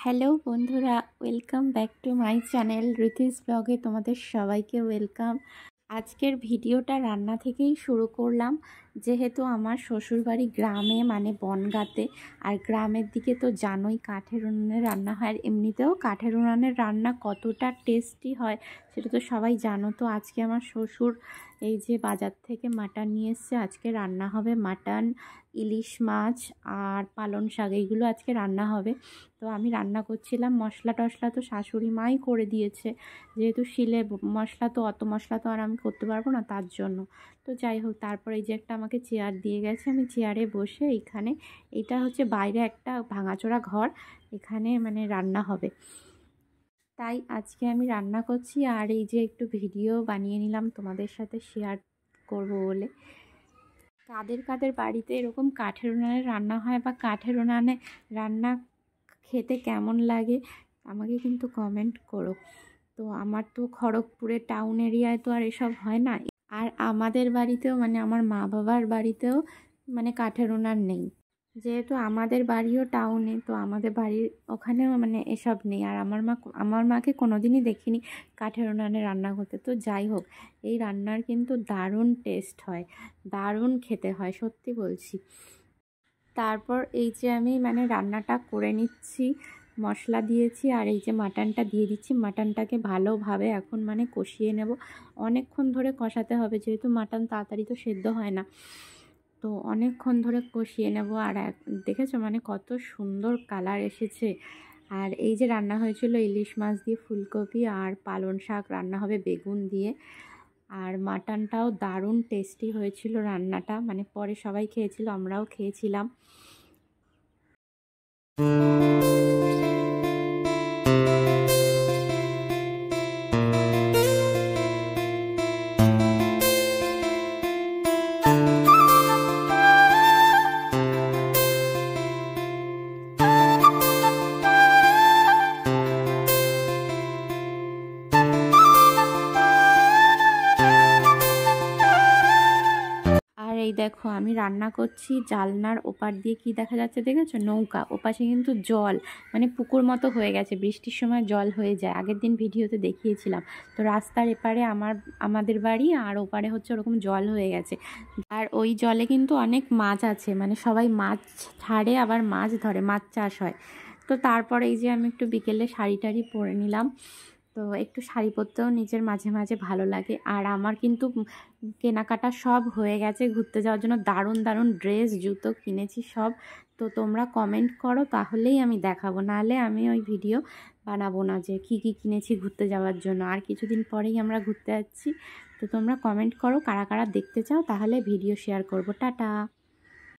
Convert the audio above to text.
Hello বন্ধুরা, welcome back to my channel Riti's ব্লগে তোমাদের সবাইকে ওয়েলকাম। আজকের ভিডিওটা রান্না থেকেই শুরু করলাম, যেহেতু আমার শ্বশুরবাড়ি গ্রামে মানে বনগাঁতে। আর গ্রামের দিকে তো জানোই কাঠের উনুনে রান্না হয়, আর এমনিতেও কাঠের উনুনের রান্না কতটা টেস্টি হয় সেটা তো সবাই জানো। তো আজকে আমার শ্বশুর এই যে বাজার থেকে মাটন নিয়ে এসছে, আজকে রান্না হবে মাটন, ইলিশ মাছ আর পালং শাক, এইগুলো আজকে রান্না হবে। তো আমি রান্না করছিলাম, মশলা টশলা তো শাশুড়ি মাই করে দিয়েছে, যেহেতু শিলে মশলা, তো অত মশলা তো আর আমি করতে পারবো না, তার জন্য। তো যাই হোক, তারপরে এই যে একটা আমাকে চেয়ার দিয়ে গেছে, আমি চেয়ারে বসে এইখানে, এটা হচ্ছে বাইরে একটা ভাঙাচোরা ঘর, এখানে মানে রান্না হবে, তাই আজকে আমি রান্না করছি। আর এই যে একটু ভিডিও বানিয়ে নিলাম তোমাদের সাথে শেয়ার করব বলে। কাদের কাদের বাড়িতে এরকম কাঠের উনানে রান্না হয় বা কাঠের উনানে রান্না খেতে কেমন লাগে আমাকে কিন্তু কমেন্ট করো। তো আমার তো খড়গপুরে টাউন এরিয়ায় তো আর এসব হয় না, আর আমাদের বাড়িতেও মানে আমার মা বাবার বাড়িতেও মানে কাঠের উনান নেই, যেহেতু আমাদের বাড়িও টাউনে, তো আমাদের বাড়ির ওখানেও মানে এসব নেই। আর আমার মাকে কোনোদিনই দেখিনি কাঠের উনানে রান্না করতে। তো যাই হোক, এই রান্নার কিন্তু দারুণ টেস্ট হয়, দারুণ খেতে হয়, সত্যি বলছি। তারপর এই যে আমি মানে রান্নাটা করে নিচ্ছি, মশলা দিয়েছি, আর এই যে মাটনটা দিয়ে দিচ্ছি। মাটনটাকে ভালোভাবে এখন মানে কষিয়ে নেব, অনেকক্ষণ ধরে কষাতে হবে, যেহেতু মাটন তাড়াতাড়ি তো সেদ্ধ হয় না, তো অনেকক্ষণ ধরে কষিয়ে নেব। আর দেখেছো মানে কত সুন্দর কালার এসেছে। আর এই যে রান্না হয়েছিল ইলিশ মাছ দিয়ে ফুলকপি, আর পালং শাক রান্না হবে বেগুন দিয়ে। আর মাটনটাও দারুণ টেস্টি হয়েছিল রান্নাটা, মানে পরে সবাই খেয়েছিল, আমরাও খেয়েছিলাম। আর এই দেখো আমি রান্না করছি, জালনার ওপার দিয়ে কি দেখা যাচ্ছে দেখেছো? নৌকা, ওপাশে কিন্তু জল, মানে পুকুর মতো হয়ে গেছে, বৃষ্টির সময় জল হয়ে যায়, আগের দিন ভিডিওতে দেখিয়েছিলাম। তো রাস্তার এপারে আমাদের বাড়ি, আর ওপারে হচ্ছে ওরকম জল হয়ে গেছে। আর ওই জলে কিন্তু অনেক মাছ আছে, মানে সবাই মাছ ছাড়ে আবার মাছ ধরে, মাছ চাষ হয়। তো তারপরে এই যে আমি একটু বিকেলে শাড়ি টাড়ি পরে নিলাম, তো একটু শাড়ি পরতেও নিজের মাঝে মাঝে ভালো লাগে। আর আমার কিন্তু কেনাকাটা সব হয়ে গেছে, ঘুরতে যাওয়ার জন্য দারুণ দারুণ ড্রেস জুতো কিনেছি সব। তো তোমরা কমেন্ট করো, তাহলেই আমি দেখাবো, নাহলে আমি ওই ভিডিও বানাবো না যে কি কি কিনেছি ঘুরতে যাওয়ার জন্য। আর কিছুদিন পরেই আমরা ঘুরতে যাচ্ছি, তো তোমরা কমেন্ট করো কারা কারা দেখতে চাও, তাহলে ভিডিও শেয়ার করবো। টাটা।